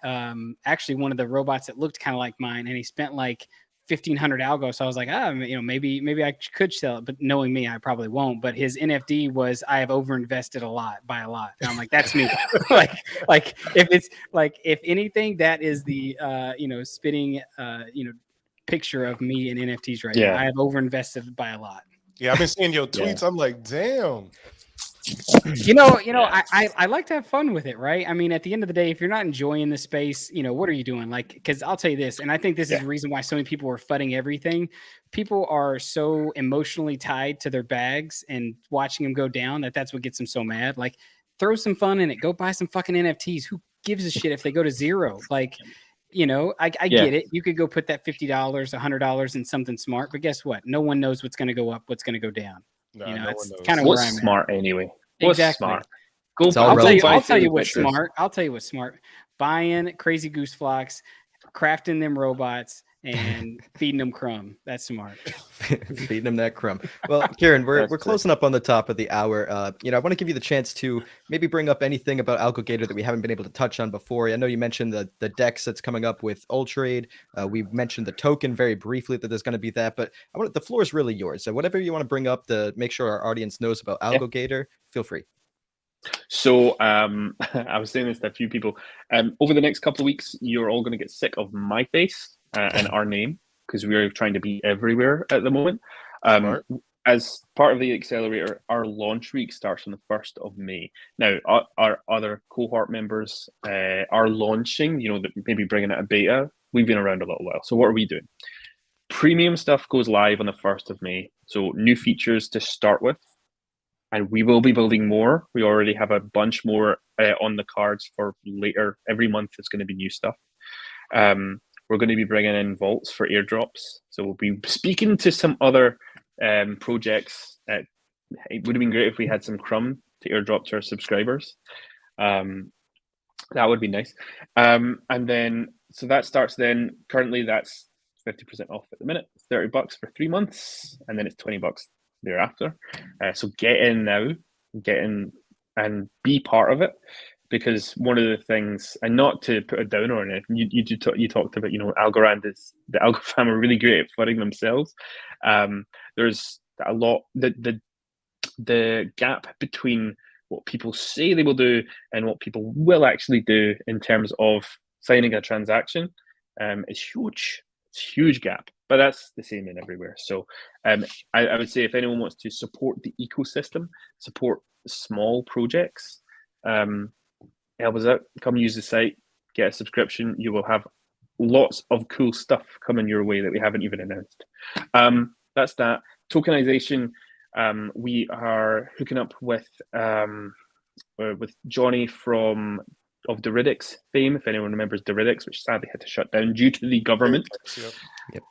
actually one of the robots that looked kind of like mine, and he spent like 1,500 algo. So I was like, maybe I could sell it, but knowing me, I probably won't. But his NFD was, I have overinvested by a lot. And I'm like, that's me. if anything, that is the spitting picture of me in NFTs right now. I have overinvested by a lot. Yeah, I've been seeing your tweets. I'm like, damn. I like to have fun with it, right? I mean, at the end of the day, if you're not enjoying the space, what are you doing? Like, because I'll tell you this, and I think this is the reason why so many people are fudding everything. People are so emotionally tied to their bags and watching them go down that's what gets them so mad. Like, throw some fun in it. Go buy some fucking NFTs. Who gives a shit if they go to zero? Like, I get it. You could go put that $50, $100 in something smart, but guess what? No one knows what's going to go up, what's going to go down. No, that's one knows. kind of where I'm smart at. Anyway. Exactly. Smart? I'll tell you what's smart. I'll tell you what's smart. Buying Crazy Goose Flocks, crafting them robots, and feeding them crumb. That's smart. Feeding them that crumb. Well, Kieran, we're closing up on the top of the hour. I want to give you the chance to maybe bring up anything about AlgoGator that we haven't been able to touch on before. I know you mentioned the DEX that's coming up with Ultrade. We mentioned the token very briefly that there's going to be that, but the floor is really yours. So whatever you want to bring up to make sure our audience knows about AlgoGator, feel free. So I was saying this to a few people. Over the next couple of weeks, you're all going to get sick of my face and our name because we're trying to be everywhere at the moment. As part of the accelerator, our launch week starts on the 1st of May. Now, our other cohort members are launching, maybe bringing out a beta. We've been around a little while. So what are we doing? Premium stuff goes live on the 1st of May. So new features to start with. and we will be building more. We already have a bunch more on the cards for later. Every month is going to be new stuff. We're going to be bringing in vaults for airdrops. So we'll be speaking to some other projects. It would have been great if we had some crumb to airdrop to our subscribers. That would be nice. And then, so that starts then. Currently, that's 50% off at the minute. It's $30 for 3 months, and then it's $20 thereafter. So get in now, get in and be part of it. Because one of the things, and not to put a downer on it, you talked about, Algorand is, the Algo fam are really great at funding themselves. There's a lot, the gap between what people say they will do and what people will actually do in terms of signing a transaction is huge. It's a huge gap, but that's the same in everywhere. So I would say if anyone wants to support the ecosystem, support small projects, help us out, come use the site, get a subscription. You will have lots of cool stuff coming your way that we haven't even announced. That's that. Tokenization, we are hooking up with Johnny of Deridics fame, if anyone remembers Deridics, which sadly had to shut down due to the government. Yep.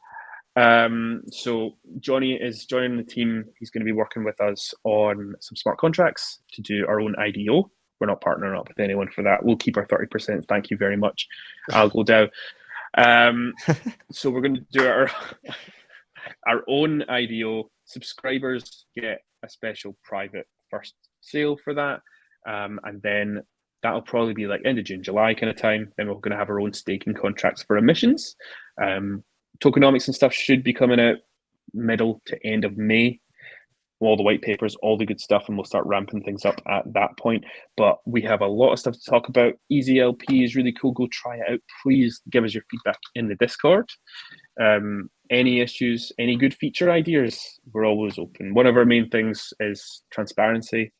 So Johnny is joining the team. He's going to be working with us on some smart contracts to do our own IDO. We're not partnering up with anyone for that. We'll keep our 30%. Thank you very much. ALGO DAO. So we're going to do our own IDO. Subscribers get a special private first sale for that. And then that'll probably be like end of June, July kind of time. Then we're going to have our own staking contracts for emissions. Tokenomics and stuff should be coming out middle to end of May. All the white papers, all the good stuff, and we'll start ramping things up at that point. But we have a lot of stuff to talk about. EasyLP is really cool. Go try it out. Please give us your feedback in the Discord. Any issues, any good feature ideas, we're always open. One of our main things is transparency.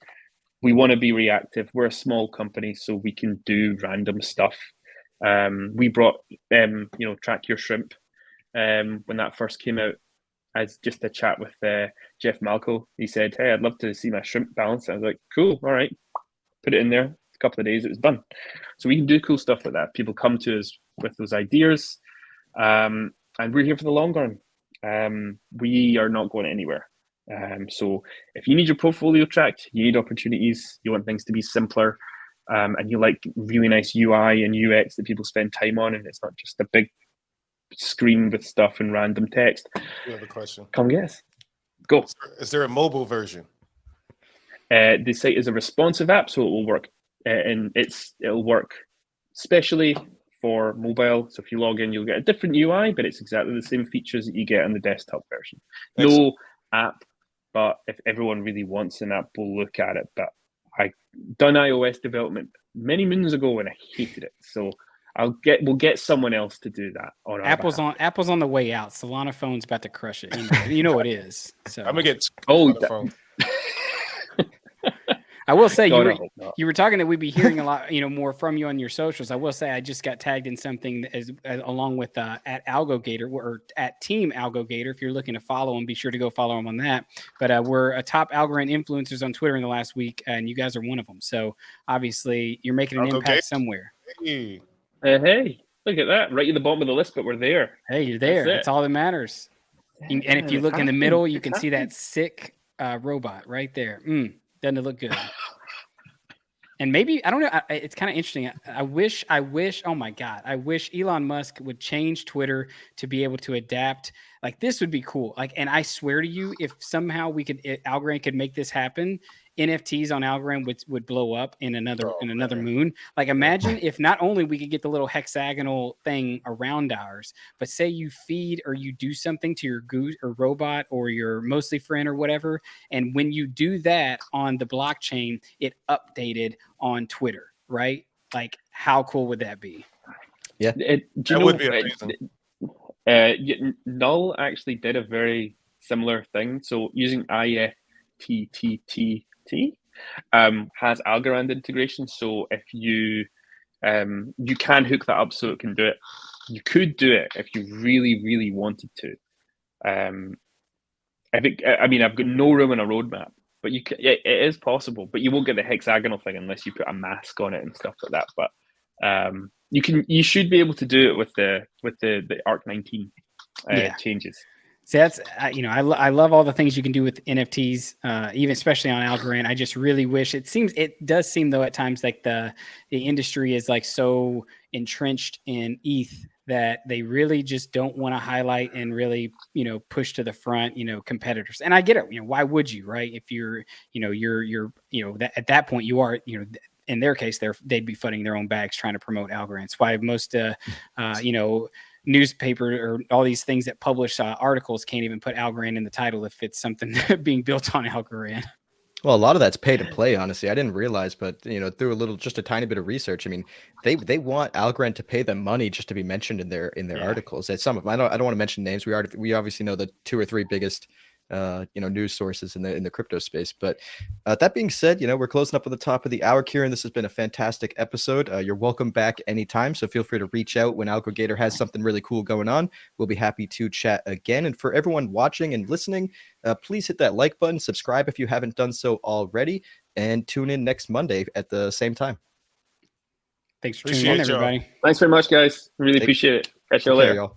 We want to be reactive. We're a small company, so we can do random stuff. We brought, Track Your Shrimp when that first came out as just a chat with Jeff Malco. He said, hey, I'd love to see my shrimp balance. I was like, cool, all right. Put it in there. A couple of days, it was done. So we can do cool stuff like that. People come to us with those ideas. And we're here for the long run. We are not going anywhere. So if you need your portfolio tracked, you need opportunities, you want things to be simpler, and you like really nice UI and UX that people spend time on, and it's not just a big screen with stuff and random text. You have a question. Come get us. Go. Is there a mobile version? The site is a responsive app, so it will work, and it'll work specially for mobile. So if you log in, you'll get a different UI, but it's exactly the same features that you get on the desktop version. Excellent. No app, but if everyone really wants an app, we'll look at it. But I done iOS development many moons ago and I hated it. So we'll get someone else to do that on our Apple's behalf. on the way out. Solana phone's about to crush it. You know it is. So I'm gonna get Oh, I will say God, I hope not. you were talking that we'd be hearing a lot, more from you on your socials. I will say I just got tagged in something as along with at AlgoGator or at Team AlgoGator. If you're looking to follow them, be sure to go follow them on that. But we're a top Algorand influencers on Twitter in the last week, and you guys are one of them. So obviously you're making an impact somewhere. Hey. Hey, look at that! Right at the bottom of the list, but we're there. Hey, you're there. That's all that matters. And if you look in the middle, you can see that sick robot right there. Doesn't it look good? And maybe, I don't know, it's kind of interesting. I wish, oh my God, I wish Elon Musk would change Twitter to be able to adapt. Like, this would be cool. Like, and I swear to you, if somehow Algorand could make this happen, NFTs on Algorand would blow up in another moon. Like, imagine if not only we could get the little hexagonal thing around ours, but say you feed or you do something to your goose or robot or your mostly friend or whatever, and when you do that on the blockchain, it updated on Twitter, right? Like, how cool would that be? Yeah, That would be amazing. Null actually did a very similar thing. So using IFTTT has Algorand integration. So if you can hook that up so it can do it. You could do it if you really, really wanted to. I've got no room in a roadmap but it is possible. But you won't get the hexagonal thing unless you put a mask on it and stuff like that. But you should be able to do it with the ARC 19 changes. So that's I love all the things you can do with NFTs, even especially on Algorand. I just really wish it does seem though at times like the industry is like so entrenched in ETH that they really just don't want to highlight and really push to the front competitors. And I get it. Why would you, right? If you're at that point you are in their case they'd be funding their own bags trying to promote Algorand. It's why most newspaper or all these things that publish articles can't even put Algorand in the title if it's something being built on Algorand. Well, a lot of that's pay to play, honestly. I didn't realize, but through just a tiny bit of research, I mean, they want Algorand to pay them money just to be mentioned in their articles. At some of them, I don't want to mention names. We obviously know the 2 or 3 biggest news sources in the crypto space. But that being said, we're closing up at the top of the hour, Kieran. This has been a fantastic episode. You're welcome back anytime. So feel free to reach out when AlgoGator has something really cool going on. We'll be happy to chat again. And for everyone watching and listening, please hit that like button, subscribe if you haven't done so already, and tune in next Monday at the same time. Thanks for tuning in, everybody. Thanks very much, guys. Really appreciate it. Catch you later.